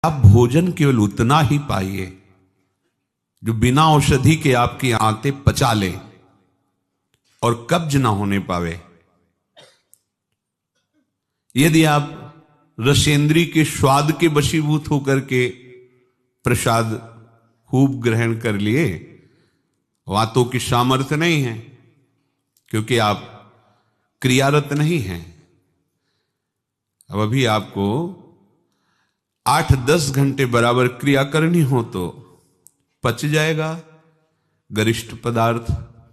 आप भोजन केवल उतना ही पाइए जो बिना औषधि के आपकी आंतें पचा ले और कब्ज ना होने पावे। यदि आप रसेंद्री के स्वाद के वशीभूत होकर के प्रसाद खूब ग्रहण कर लिए, वातों की सामर्थ्य नहीं है क्योंकि आप क्रियारत नहीं हैं। अब अभी आपको 8-10 घंटे बराबर क्रिया करनी हो तो पच जाएगा गरिष्ठ पदार्थ,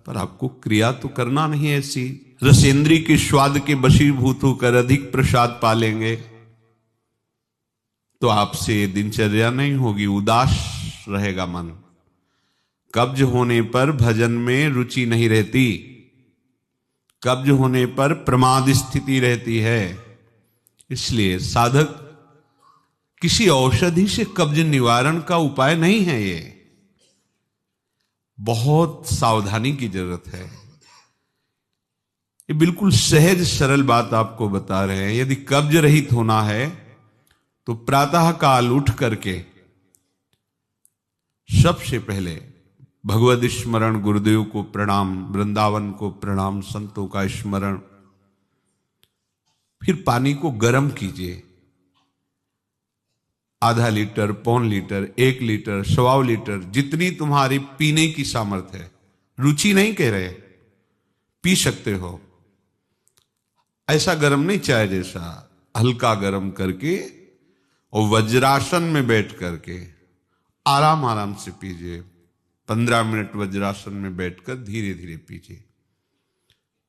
पर आपको क्रिया तो करना नहीं है। ऐसी रसेंद्री के स्वाद के वशीभूत होकर अधिक प्रसाद पालेंगे तो आपसे दिनचर्या नहीं होगी, उदास रहेगा मन। कब्ज होने पर भजन में रुचि नहीं रहती, कब्ज होने पर प्रमाद स्थिति रहती है। इसलिए साधक किसी औषधि से कब्ज निवारण का उपाय नहीं है। ये बहुत सावधानी की जरूरत है। ये बिल्कुल सहज सरल बात आपको बता रहे हैं। यदि कब्ज रहित होना है तो प्रातः काल उठ करके सबसे पहले भगवद स्मरण, गुरुदेव को प्रणाम, वृंदावन को प्रणाम, संतों का स्मरण, फिर पानी को गर्म कीजिए। आधा लीटर, पौन लीटर, 1 लीटर, 1.25 लीटर, जितनी तुम्हारी पीने की सामर्थ्य है। रुचि नहीं कह रहे, पी सकते हो। ऐसा गर्म नहीं, चाय जैसा, हल्का गर्म करके और वज्रासन में बैठ करके आराम आराम से पीजिए। 15 मिनट वज्रासन में बैठकर धीरे धीरे पीजिए।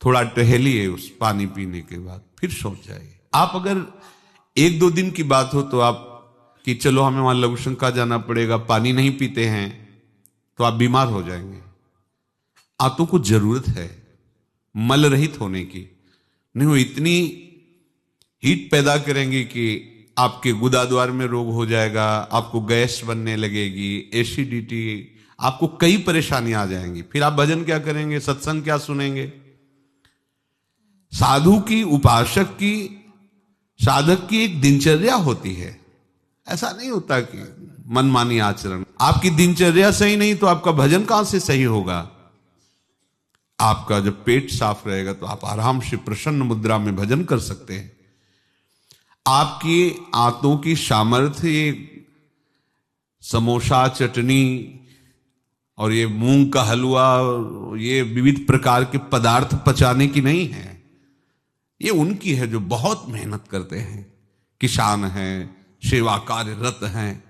थोड़ा टहलिए उस पानी पीने के बाद, फिर सो जाइए। आप अगर 1-2 दिन की बात हो तो आप कि चलो हमें वहां लघु शंका जाना पड़ेगा, पानी नहीं पीते हैं, तो आप बीमार हो जाएंगे। आंतों को जरूरत है मल रहित होने की। नहीं वो इतनी हीट पैदा करेंगे कि आपके गुदाद्वार में रोग हो जाएगा, आपको गैस बनने लगेगी, एसिडिटी, आपको कई परेशानियां आ जाएंगी। फिर आप भजन क्या करेंगे, सत्संग क्या सुनेंगे। साधु की, उपासक की, साधक की एक दिनचर्या होती है। ऐसा नहीं होता कि मनमानी आचरण। आपकी दिनचर्या सही नहीं तो आपका भजन कहां से सही होगा। आपका जब पेट साफ रहेगा तो आप आराम से प्रसन्न मुद्रा में भजन कर सकते हैं। आपकी आंतों की सामर्थ्य समोसा, चटनी और ये मूंग का हलवा, ये विविध प्रकार के पदार्थ पचाने की नहीं है। ये उनकी है जो बहुत मेहनत करते हैं, किसान हैं, सेवा कार्यरत हैं।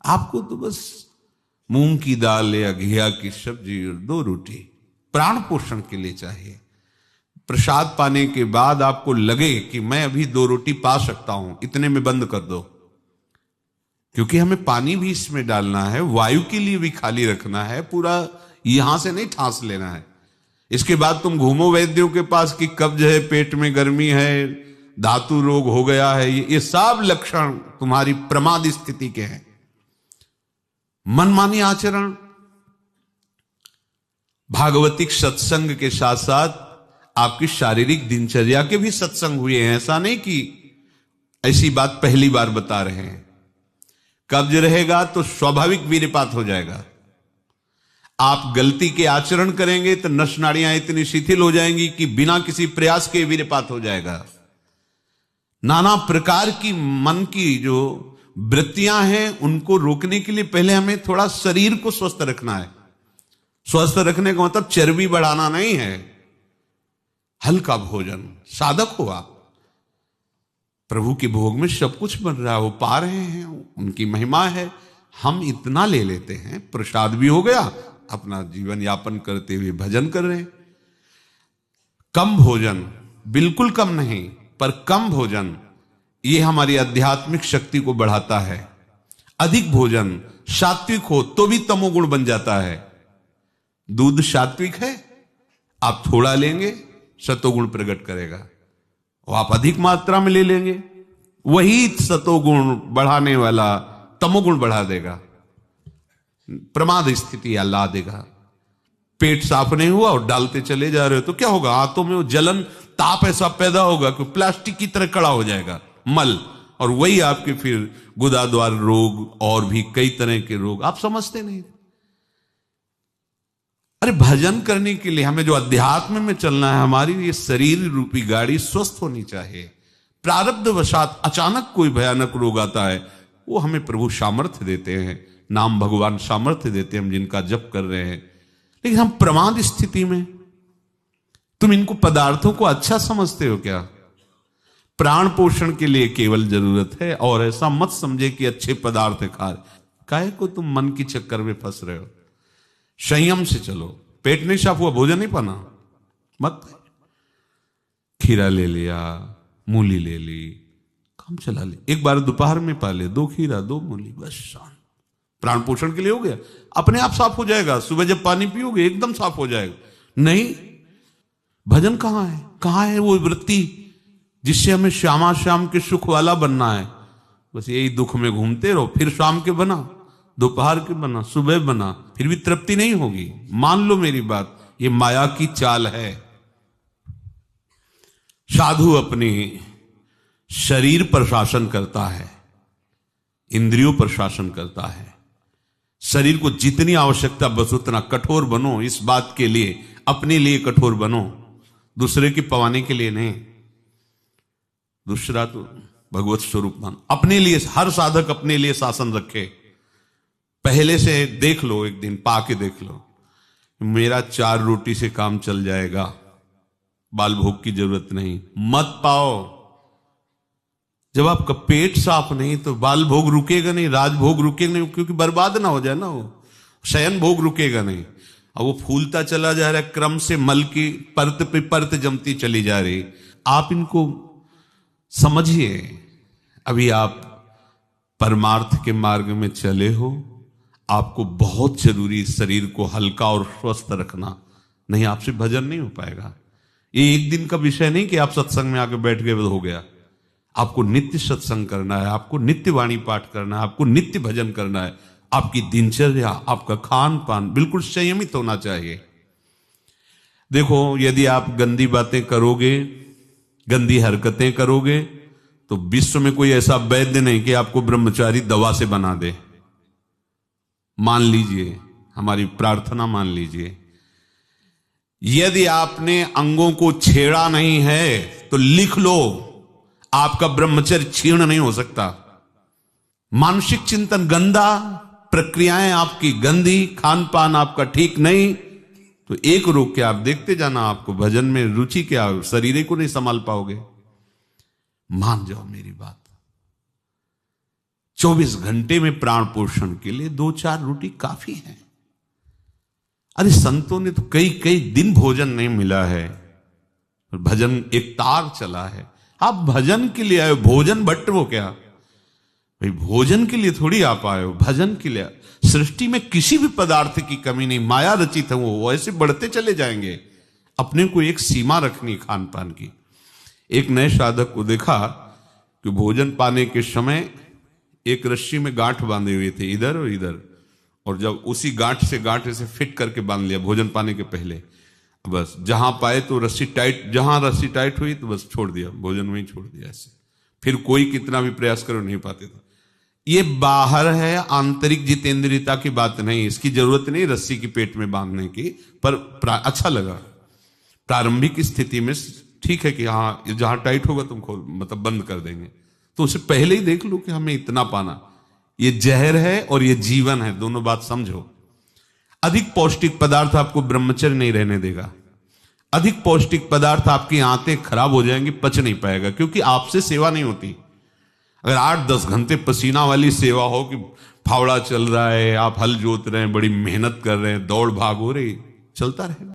आपको तो बस मूंग की दाल या घिया की सब्जी और 2 रोटी प्राण पोषण के लिए चाहिए। प्रसाद पाने के बाद आपको लगे कि मैं अभी 2 रोटी पा सकता हूं, इतने में बंद कर दो, क्योंकि हमें पानी भी इसमें डालना है, वायु के लिए भी खाली रखना है, पूरा यहां से नहीं ठांस लेना है। इसके बाद तुम घूमो वैद्यों के पास कि कब्ज है, पेट में गर्मी है, धातु रोग हो गया है। ये सब लक्षण तुम्हारी प्रमाद स्थिति के हैं। मनमानी आचरण। भागवतिक सत्संग के साथ साथ आपकी शारीरिक दिनचर्या के भी सत्संग हुए हैं। ऐसा नहीं कि ऐसी बात पहली बार बता रहे हैं। कब्ज रहेगा तो स्वाभाविक वीर्यपात हो जाएगा। आप गलती के आचरण करेंगे तो नस नाड़ियां इतनी शिथिल हो जाएंगी कि बिना किसी प्रयास के वीर्यपात हो जाएगा। नाना प्रकार की मन की जो वृत्तियां हैं उनको रोकने के लिए पहले हमें थोड़ा शरीर को स्वस्थ रखना है। स्वस्थ रखने का मतलब चर्बी बढ़ाना नहीं है। हल्का भोजन, साधक हो आप, प्रभु के भोग में सब कुछ बन रहा है, वो पा रहे हैं, उनकी महिमा है। हम इतना ले लेते हैं, प्रसाद भी हो गया, अपना जीवन यापन करते हुए भजन कर रहे हैं। कम भोजन, बिल्कुल कम नहीं, पर कम भोजन ये हमारी आध्यात्मिक शक्ति को बढ़ाता है। अधिक भोजन सात्विक हो तो भी तमोगुण बन जाता है। दूध सात्विक है, आप थोड़ा लेंगे सतोगुण प्रकट करेगा, और आप अधिक मात्रा में ले लेंगे, वही सतोगुण बढ़ाने वाला तमोगुण बढ़ा देगा, प्रमाद स्थिति ला देगा। पेट साफ नहीं हुआ और डालते चले जा रहे हो तो क्या होगा, आंतों में वो जलन, ताप ऐसा पैदा होगा कि प्लास्टिक की तरह कड़ा हो जाएगा मल, और वही आपके फिर गुदाद्वार रोग और भी कई तरह के रोग आप समझते नहीं। अरे भजन करने के लिए हमें जो अध्यात्म में चलना है, हमारी ये शरीर रूपी गाड़ी स्वस्थ होनी चाहिए। प्रारब्धवशात अचानक कोई भयानक रोग आता है, वो हमें प्रभु सामर्थ्य देते हैं, नाम भगवान सामर्थ्य देते हैं हम जिनका जप कर रहे हैं। लेकिन हम प्रमाद स्थिति में, तुम इनको पदार्थों को अच्छा समझते हो क्या? प्राण पोषण के लिए केवल जरूरत है, और ऐसा मत समझे कि अच्छे पदार्थ खा रहे। काहे को तुम मन की चक्कर में फंस रहे हो? संयम से चलो। पेट नहीं साफ हुआ, भोजन नहीं पाना मत। खीरा ले लिया, मूली ले ली, काम चला ले। एक बार दोपहर में पा ले 2 खीरा 2 मूली, बस शांत। प्राण पोषण के लिए हो गया, अपने आप साफ हो जाएगा। सुबह जब पानी पियोगे एकदम साफ हो जाएगा। नहीं, भजन कहां है? कहां है वो वृत्ति जिससे हमें श्यामा श्याम के सुख वाला बनना है? बस यही दुख में घूमते रहो। फिर शाम के बना, दोपहर के बना, सुबह बना, फिर भी तृप्ति नहीं होगी। मान लो मेरी बात, ये माया की चाल है। साधु अपने शरीर पर शासन करता है, इंद्रियों पर शासन करता है। शरीर को जितनी आवश्यकता बस उतना कठोर बनो। इस बात के लिए, अपने लिए कठोर बनो, दूसरे की पवाने के लिए नहीं। दूसरा तो भगवत स्वरूप मान। अपने लिए हर साधक अपने लिए शासन रखे। पहले से देख लो, एक दिन पाके देख लो, मेरा 4 रोटी से काम चल जाएगा, बाल भोग की जरूरत नहीं। मत पाओ। जब आपका पेट साफ नहीं तो बाल भोग रुकेगा नहीं, राजभोग रुकेगा नहीं, क्योंकि बर्बाद ना हो जाए ना, वो शयन भोग रुकेगा नहीं। अब वो फूलता चला जा रहा है, क्रम से मल की परत पे परत जमती चली जा रही। आप इनको समझिए। अभी आप परमार्थ के मार्ग में चले हो, आपको बहुत जरूरी शरीर को हल्का और स्वस्थ रखना, नहीं आपसे भजन नहीं हो पाएगा। ये एक दिन का विषय नहीं कि आप सत्संग में आके बैठ गए हो गया। आपको नित्य सत्संग करना है, आपको नित्य वाणी पाठ करना है, आपको नित्य भजन करना है। आपकी दिनचर्या, आपका खान पान बिल्कुल संयमित होना चाहिए। देखो, यदि आप गंदी बातें करोगे, गंदी हरकतें करोगे, तो विश्व में कोई ऐसा वैद्य नहीं कि आपको ब्रह्मचारी दवा से बना दे। मान लीजिए, हमारी प्रार्थना मान लीजिए। यदि आपने अंगों को छेड़ा नहीं है तो लिख लो, आपका ब्रह्मचर्य क्षीण नहीं हो सकता। मानसिक चिंतन गंदा, प्रक्रियाएं आपकी गंदी, खान पान आपका ठीक नहीं, तो एक रोक के आप देखते जाना, आपको भजन में रुचि क्या, शरीर को नहीं संभाल पाओगे। मान जाओ मेरी बात। 24 घंटे में प्राण पोषण के लिए 2-4 रोटी काफी है। अरे संतों ने तो कई कई दिन भोजन नहीं मिला है, भजन एक तार चला है। आप भजन के लिए आए, भोजन बट वो क्या भाई, भोजन के लिए थोड़ी आप आए हो, भजन के लिए। सृष्टि में किसी भी पदार्थ की कमी नहीं, माया रचित है, वो ऐसे बढ़ते चले जाएंगे। अपने को एक सीमा रखनी खान पान की। एक नए साधक को देखा कि भोजन पाने के समय एक रस्सी में गांठ बांधे हुए थे, इधर और इधर, और जब उसी गांठ से गांठ ऐसे फिट करके बांध लिया भोजन पाने के पहले। बस जहां पाए तो रस्सी टाइट, जहां रस्सी टाइट हुई तो बस छोड़ दिया, भोजन में ही छोड़ दिया ऐसे। फिर कोई कितना भी प्रयास करो नहीं पाते थे। ये बाहर है, आंतरिक जितेंद्रियता की बात नहीं। इसकी जरूरत नहीं रस्सी की पेट में बांधने की, पर अच्छा लगा। प्रारंभिक स्थिति में ठीक है कि हाँ जहां टाइट होगा तुम खोल, मतलब बंद कर देंगे, तो उसे पहले ही देख लो कि हमें इतना पाना। ये जहर है और ये जीवन है, दोनों बात समझो। अधिक पौष्टिक पदार्थ आपको ब्रह्मचर्य नहीं रहने देगा। अधिक पौष्टिक पदार्थ आपकी आंतें खराब हो जाएंगी, पच नहीं पाएगा, क्योंकि आपसे सेवा नहीं होती। अगर 8-10 घंटे पसीना वाली सेवा हो कि फावड़ा चल रहा है, आप हल जोत रहे हैं, बड़ी मेहनत कर रहे हैं, दौड़ भाग हो रही, चलता रहेगा।